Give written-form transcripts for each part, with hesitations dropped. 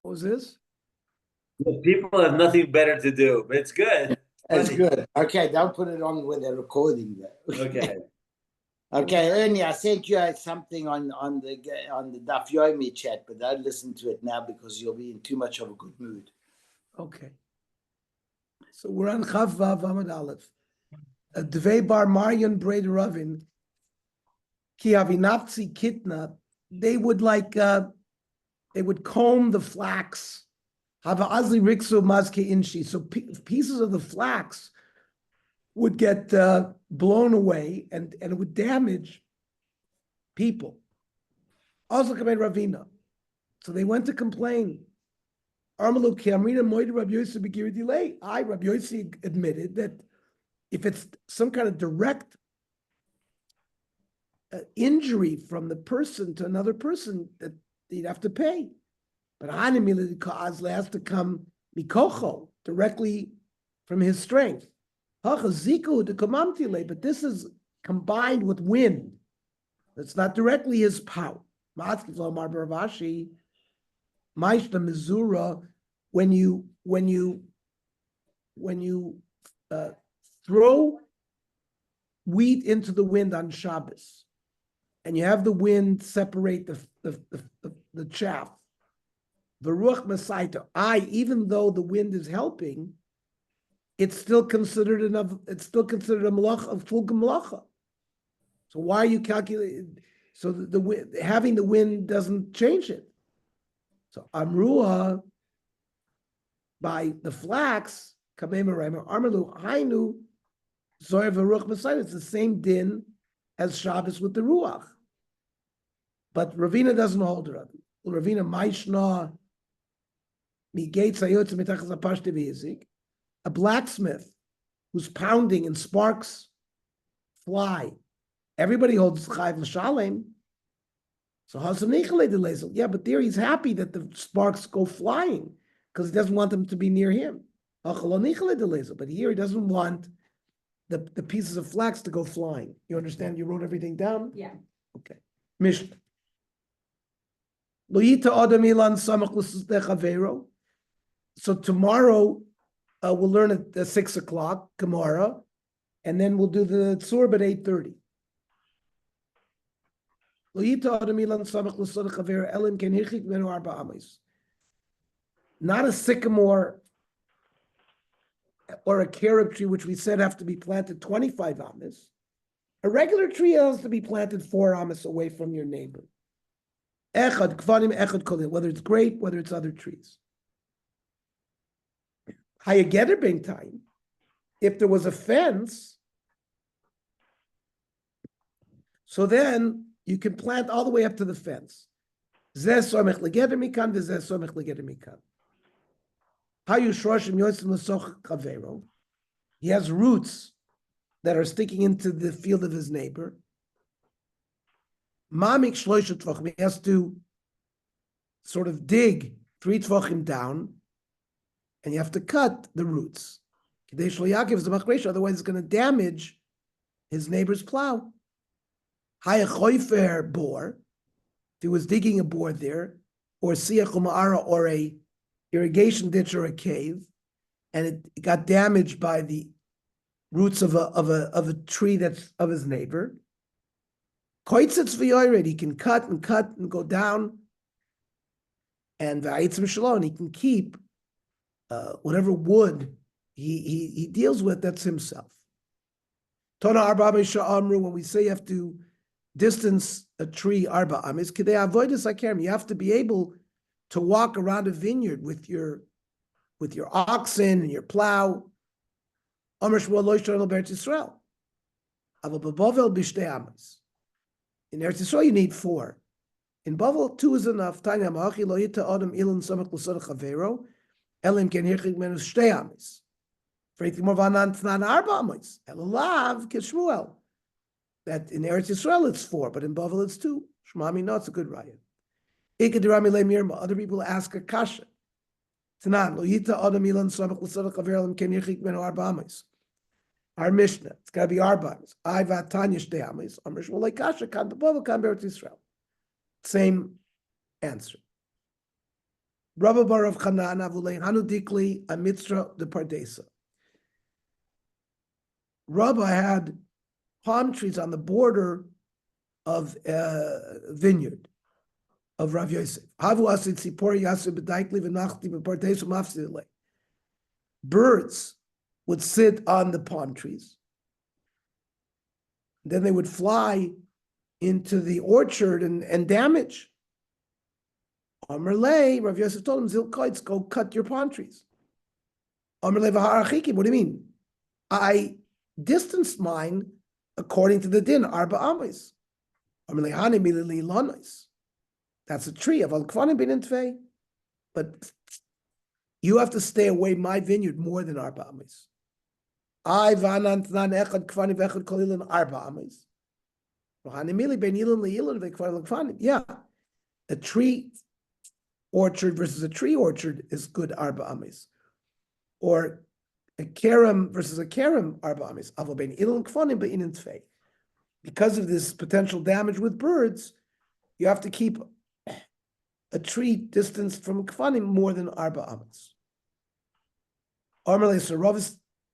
What was this? Well, people have nothing better to do, but it's good. That's good. Okay, don't put it on when they're recording that. Okay. Okay, Ernie, I sent you something on the Daf Yomi chat, but don't listen to it now because you'll be in too much of a good mood. Okay. So we're on Chav Vav Amud Aleph. Dvei Bar Maryan Braid Ravin Ki Avinapzi Kitna. They would comb the flax. Hava Azli Riksu Mazke Inshi. So pieces of the flax would get blown away and it would damage people. Also, Ravina. So they went to complain. Rabbi Yossi admitted that if it's some kind of direct injury from the person to another person, that you'd have to pay. But Hanimil has to come mikocho, directly from his strength. But this is combined with wind. It's not directly his power. Mizura, when you throw wheat into the wind on Shabbos, and you have the wind separate the chaff, the ruach masaita, even though the wind is helping, it's still considered a malacha, a full malacha. So why are you calculating? So having the wind doesn't change it. So Amruah, by the flax, Armalu Hainu, Zoyer V'Ruach Messiah, it's the same din as Shabbos with the Ruach. But Ravina doesn't hold it. Ravina Maishna Migates Ayotz Mitachas Apashte V'Yizik, a blacksmith who's pounding and sparks fly. Everybody holds Chayv L'Shalem. So yeah, but there he's happy that the sparks go flying because he doesn't want them to be near him. But here he doesn't want the pieces of flax to go flying. You understand? You wrote everything down? Yeah. Okay. Mishnah. So tomorrow we'll learn at 6 o'clock, Gemara, and then we'll do the tzur at 8:30. Not a sycamore or a carob tree, which we said have to be planted 25 amas. A regular tree has to be planted 4 amas away from your neighbor. Whether it's grape, whether it's other trees. Hayageder being time, if there was a fence, so then you can plant all the way up to the fence. He has roots that are sticking into the field of his neighbor. He has to sort of dig 3 tvachim down, and you have to cut the roots. Otherwise, it's going to damage his neighbor's plow. Hayachoifer bore, if he was digging a bore there, or siachumara, or a irrigation ditch or a cave, and it got damaged by the roots of a tree that's of his neighbor. Koitzitz v'yored, he can cut and go down, and v'aitzim shalom, he can keep whatever wood he deals with. That's himself. Tona arba amru, when we say you have to distance a tree arba amis, kidei avodas hakerem, you have to be able to walk around a vineyard with your oxen and your plow. Amr Shmuel lo yishtar l'Eretz Yisrael. Aval b'Bavel b'shtei amas. In Eretz Yisrael you need 4. In Bavel 2 is enough. Tanya ma'achi lo yita adam ilin samach l'sodach chavero elim ken hirchik menu shtei amas. Freitik morvanan tnan arba amas. Elalav k'Shmuel. That in Eretz Yisrael it's 4, but in Bavel it's 2. Shmami, no, it's a good raya. Ikadirami le mirma. Other people ask a kasha. Tanan lo yita adam ilan samach l'sodach chavero elim ken hirchik menu arba amas. Our Mishnah, it's got to be arba amas. I vatanya shtei amas. Amr Shmuel like kasha kan b'Bavel kan b'Eretz Yisrael. Same answer. Rabba bar of Chanan avulein hanu dikli a mitzra de pardesa. Rabba had palm trees on the border of vineyard of Rav Yosef. Havu asid sipori yasu b'daikli v'nachti b'pardesa mafsidile. Birds would sit on the palm trees. Then they would fly into the orchard and damage. Amarle, Rav Yosef told him, Zilkoitz, go cut your palm trees. Amarle v'harachiki, what do you mean? I distanced mine according to the din, arba amis. Amarle hani milili lonis. That's a tree of al-kvanim bin intvei. But you have to stay away my vineyard more than arba amis. I vanant nan echad kvanim v'echad kolilin arba amis. Yeah, a tree orchard versus a tree orchard is good arba amis, or a kerem versus a kerem arba amis. Because of this potential damage with birds, you have to keep a tree distanced from kvanim more than arba amis. So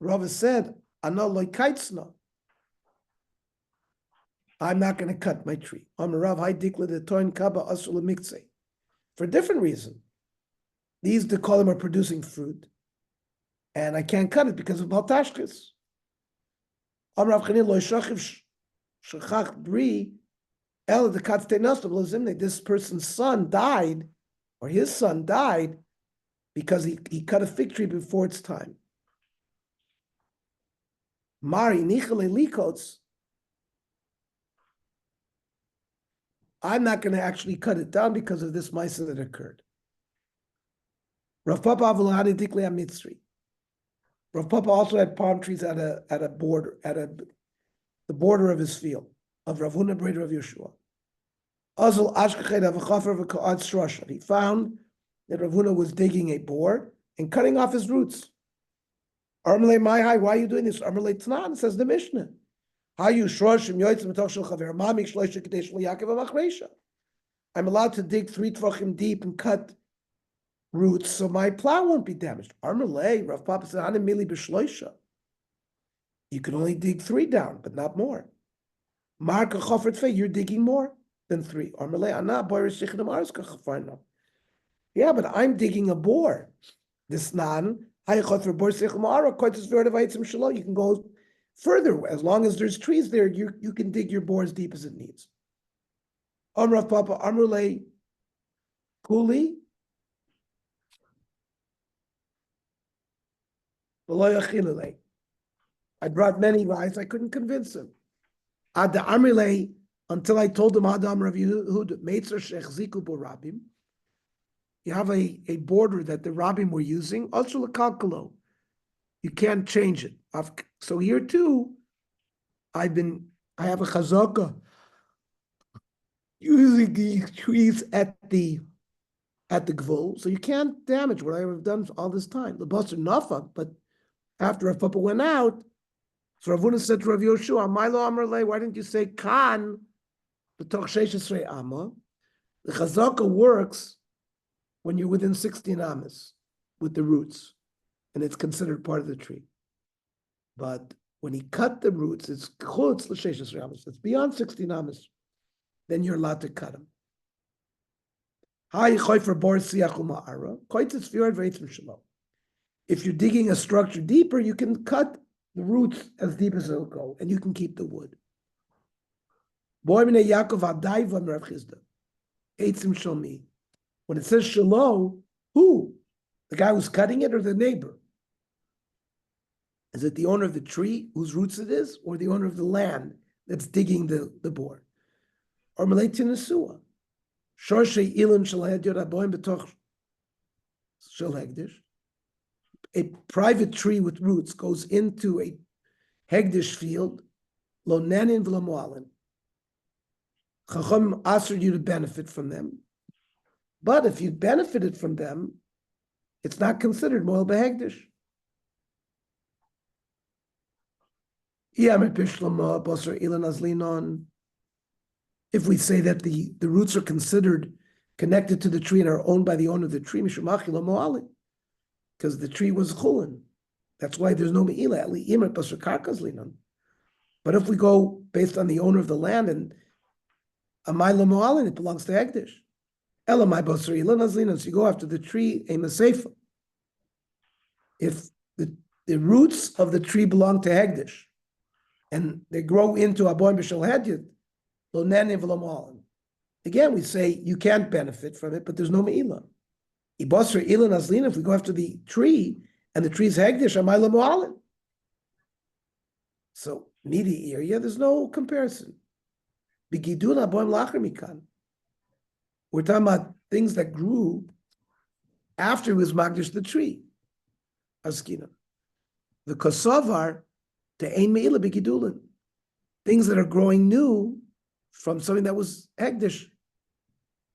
Rav said, "Ana loy kaitzna." I'm not going to cut my tree. For a different reason. These decolim are producing fruit, and I can't cut it because of baltashkis. This person's son died, or his son died, because he cut a fig tree before its time. Mari nichale likots. I'm not going to actually cut it down because of this ma'aseh that occurred. Rav Papa avulahani dikle amitzri. Rav Papa also had palm trees at a border, the border of his field, of Rav Huna brother of Yeshua. Azul ashkachet avachafer v'ka'ad shrasha. He found that Rav Huna was digging a bore and cutting off his roots. Armalei Maihai, why are you doing this? Armalei Tnan, says the Mishnah. I'm allowed to dig 3 tvachim deep and cut roots so my plow won't be damaged. Rav Papa said, you can only dig 3 down, but not more. You're digging more than 3. Yeah, but I'm digging a bore. This nan, you can go further, as long as there's trees there, you can dig your bore as deep as it needs. Rav Papa, Amrulay, Kuli, I brought many guys, I couldn't convince him. Ad the Amrulay, until I told him Adam Rav Yehud, Meitzer Shech Ziku Bo Rabim. You have a border that the Rabim were using, also a kalkalo. You can't change it. So here too, I have a chazaka using these trees at the gvul, so you can't damage what I have done all this time. The Basra Nafak, but after Rav Papa went out, so Rav Huna said to Rav Yoshua, Milo Amrle, why didn't you say Kan b'toch sheishrei amma? The chazaka works when you're within 16 amas with the roots, and it's considered part of the tree. But when he cut the roots, it's chutz l'sheishes amas. It's beyond 16 amas. Then you're allowed to cut them. If you're digging a structure deeper, you can cut the roots as deep as it'll go, and you can keep the wood. When it says shalo, who? The guy who's cutting it or the neighbor? Is it the owner of the tree whose roots it is, or the owner of the land that's digging the bore? Or malay tinasua. Shorshe ilan shalad yoraboim betoch shel hegdish. A private tree with roots goes into a hegdish field, lo nanin v'lo moalin. Chacham asked you to benefit from them, but if you benefited from them, it's not considered moel behegdish. If we say that the roots are considered connected to the tree and are owned by the owner of the tree, because the tree was chulin. That's why there's no me'ila. But if we go based on the owner of the land and amayla mo'alin, it belongs to Hegdish. Elamai basra ilan azlinan. So you go after the tree, a maseifa. If the roots of the tree belong to Hegdish and they grow into aboim b'shel hedyet, lo nenev lo mo'alin. Again, we say you can't benefit from it, but there's no me'ila. Ibasra ilan azlinan. If we go after the tree and the tree's Hegdish, amayla mo'alin. So needy area, there's no comparison. We're talking about things that grew after it was magdish the tree. Askina. The kosovar to ein meila b'gidulin. Things that are growing new from something that was hegdish,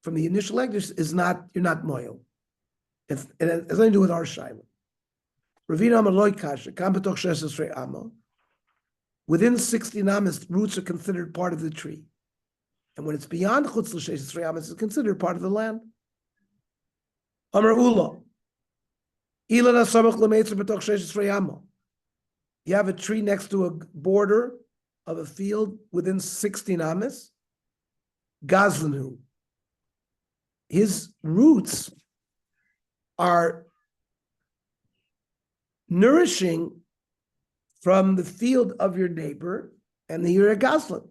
from the initial hegdish, is not, you're not moil. It has nothing to do with our shaila. Ravina amaloy kasha, kam b'toch shesesrei amma. Within 60 amas, roots are considered part of the tree. And when it's beyond chutz l'shesesrei amas, it's considered part of the land. Amar Ula. Ilan hasamach l'meitzer b'toch shesesrei amma. You have a tree next to a border of a field within 16 amas. Gazlanhu. His roots are nourishing from the field of your neighbor, and you're a gazlan.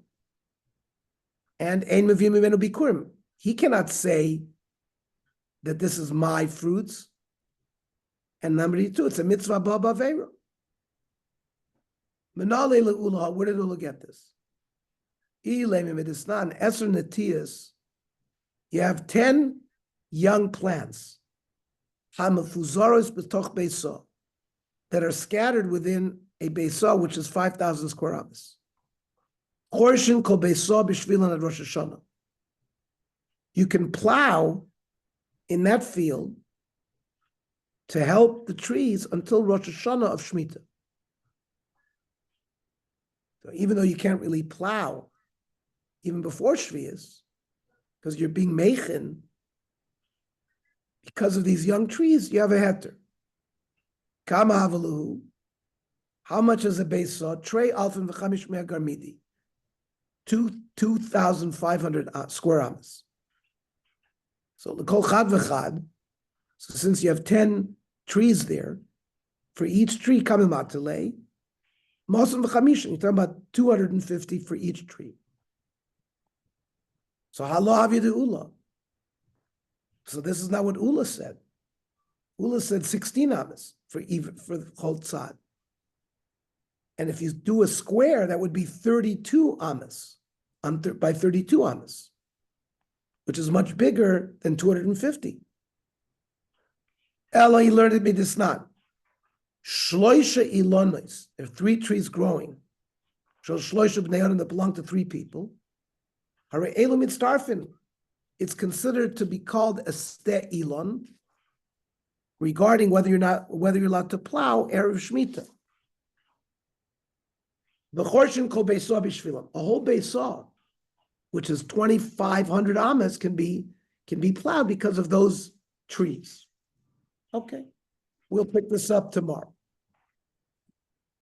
And ein mevim mimenu bikurim. He cannot say that this is my fruits. And number 2, it's a mitzvah baba veira. Menale le'ula, where did Ula get this? Ilemi medisnan eser netias. You have 10 young plants. Hamafuzaros b'toch beisah, that are scattered within a beisah, which is 5,000 square amas. Chorshin kol beisah b'shvilan ad Rosh Hashanah. You can plow in that field to help the trees until Rosh Hashanah of Shemitah. So even though you can't really plow even before Shvias, because you're being meichin, because of these young trees, you have a heter. Kama havaluhu. How much is a beisah? Trei alfin v'chamish mea garmidi. 2,500 square amas. So the kol chad v'chad. So since you have 10 trees there, for each tree kamim matalei, mosim v'chamishin. You're talking about 250 for each tree. So halo havi de Ula. So this is not what Ula said. Ula said 16 amas for the whole tzad. And if you do a square, that would be 32 amas by 32 amas, which is much bigger than 250. Ella, he learned it midisnan. Shloisha ilonis. There are 3 trees growing. Shloisha bnei adam that belong to 3 people. Hare elu mitztarfin. It's considered to be called a ste ilon, regarding whether you're allowed to plow erev shmita. The chorshin kol beisah b'shvilam. A whole beisah, which is 2,500 amas, can be plowed because of those trees. Okay, we'll pick this up tomorrow.